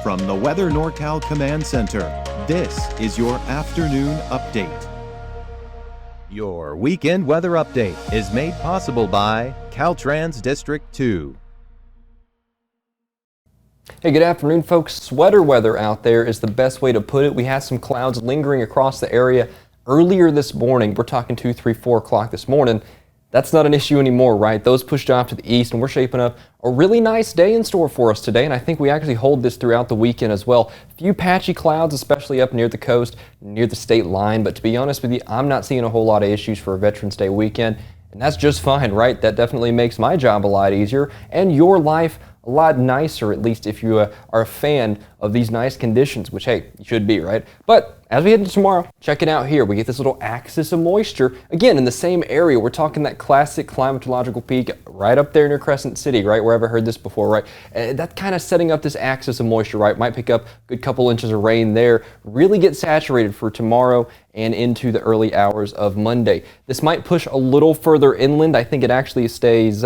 From the Weather NorCal Command Center, this is your afternoon update. Your weekend weather update is made possible by Caltrans District 2. Hey, good afternoon, folks. Sweater weather out there is the best way to put it. We had some clouds lingering across the area earlier this morning. We're talking 2, 3, 4 o'clock this morning. That's not an issue anymore, right? Those pushed off to the east, and we're shaping up a really nice day in store for us today, and I think we actually hold this throughout the weekend as well. A few patchy clouds, especially up near the coast, near the state line, but to be honest with you, I'm not seeing a whole lot of issues for a Veterans Day weekend, and that's just fine, right? That definitely makes my job a lot easier, and your life a lot nicer, at least if you are a fan of these nice conditions, which, hey, you should be, right? But as we head into tomorrow, check it out here. We get this little axis of moisture, again, in the same area. We're talking that classic climatological peak right up there near Crescent City, right, where I've heard this before, right? And that kind of setting up this axis of moisture, right? Might pick up a good couple inches of rain there, really get saturated for tomorrow and into the early hours of Monday. This might push a little further inland. I think it actually stays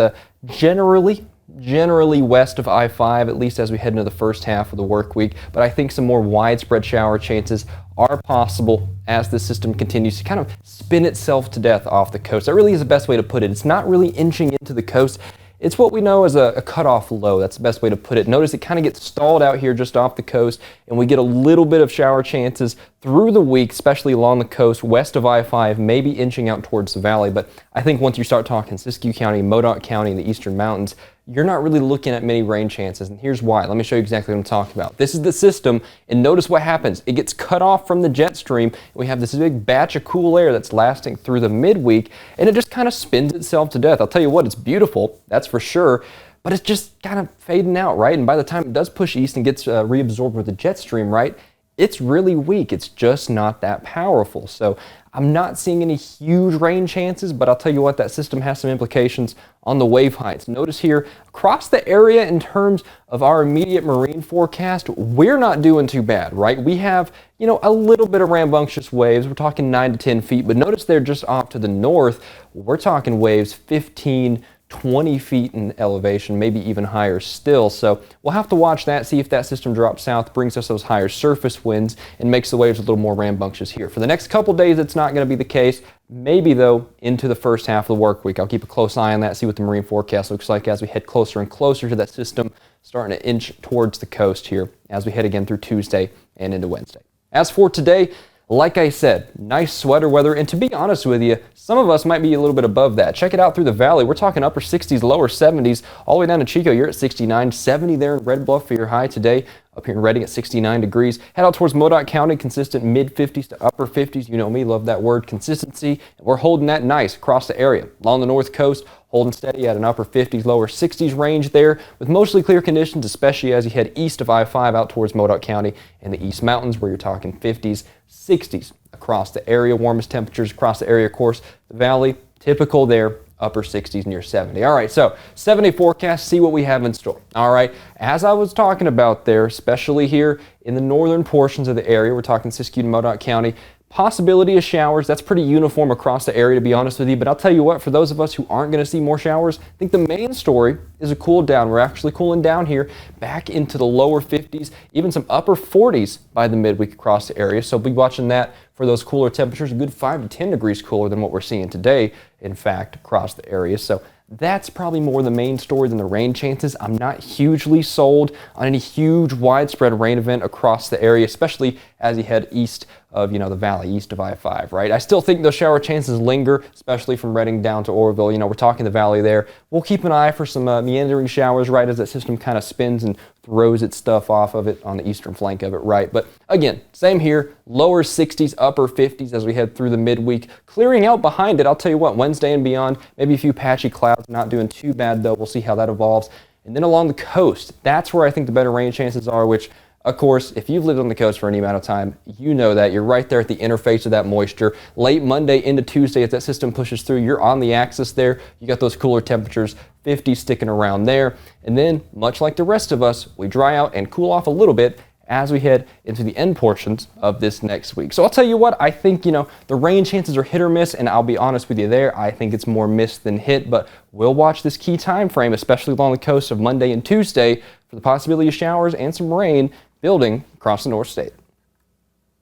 generally west of I-5, at least as we head into the first half of the work week. But I think some more widespread shower chances are possible as the system continues to kind of spin itself to death off the coast. That really is the best way to put it. It's not really inching into the coast. It's what we know as a cutoff low. That's the best way to put it. Notice it kind of gets stalled out here just off the coast, and we get a little bit of shower chances through the week, especially along the coast west of I-5, maybe inching out towards the valley. But I think once you start talking Siskiyou County, Modoc County, and the eastern mountains, you're not really looking at many rain chances, and here's why. Let me show you exactly what I'm talking about. This is the system, and notice what happens. It gets cut off from the jet stream, and we have this big batch of cool air that's lasting through the midweek, and it just kind of spins itself to death. I'll tell you what, it's beautiful, that's for sure, but it's just kind of fading out, right? And by the time it does push east and gets reabsorbed with the jet stream, right, it's really weak. It's just not that powerful. So I'm not seeing any huge rain chances, but I'll tell you what, that system has some implications on the wave heights. Notice here, across the area in terms of our immediate marine forecast, we're not doing too bad, right? We have, a little bit of rambunctious waves. We're talking 9 to 10 feet, but notice they're just off to the north. We're talking waves 15, 20 feet in elevation, maybe even higher still. So we'll have to watch that, see if that system drops south, brings us those higher surface winds, and makes the waves a little more rambunctious here. For the next couple days, it's not going to be the case. Maybe, though, into the first half of the work week. I'll keep a close eye on that, see what the marine forecast looks like as we head closer and closer to that system, starting to inch towards the coast here as we head again through Tuesday and into Wednesday. As for today, like I said, nice sweater weather, and to be honest with you, some of us might be a little bit above that. Check it out through the valley. We're talking upper 60s, lower 70s, all the way down to Chico. You're at 69, 70 there in Red Bluff for your high today. Up here in Redding at 69 degrees. Head out towards Modoc County, consistent mid-50s to upper 50s. You know me, love that word, consistency. And we're holding that nice across the area. Along the north coast, holding steady at an upper 50s, lower 60s range there, with mostly clear conditions, especially as you head east of I-5 out towards Modoc County and the East Mountains, where you're talking 50s, 60s across the area. Warmest temperatures across the area, of course. The valley, typical there. Upper 60s near 70. All right, so 7-day forecast, see what we have in store. All right, as I was talking about there, especially here in the northern portions of the area, we're talking Siskiyou and Modoc County, possibility of showers. That's pretty uniform across the area, to be honest with you. But I'll tell you what, for those of us who aren't going to see more showers, I think the main story is a cool down. We're actually cooling down here back into the lower 50s, even some upper 40s by the midweek across the area. So be watching that for those cooler temperatures, a good 5 to 10 degrees cooler than what we're seeing today, in fact, across the area. So that's probably more the main story than the rain chances. I'm not hugely sold on any huge widespread rain event across the area, especially as you head east of, the valley, east of I-5, right? I still think those shower chances linger, especially from Redding down to Oroville. We're talking the valley there. We'll keep an eye for some meandering showers, right, as that system kind of spins and throws its stuff off of it on the eastern flank of it, right? But again, same here, lower 60s, upper 50s as we head through the midweek. Clearing out behind it, I'll tell you what, Wednesday and beyond, maybe a few patchy clouds, not doing too bad though. We'll see how that evolves. And then along the coast, that's where I think the better rain chances are, which, of course, if you've lived on the coast for any amount of time, you know that. You're right there at the interface of that moisture. Late Monday into Tuesday, as that system pushes through, you're on the axis there. You got those cooler temperatures, 50 sticking around there. And then, much like the rest of us, we dry out and cool off a little bit as we head into the end portions of this next week. So I'll tell you what, I think, the rain chances are hit or miss, and I'll be honest with you there, I think it's more miss than hit, but we'll watch this key time frame, especially along the coast of Monday and Tuesday, for the possibility of showers and some rain building across the North State.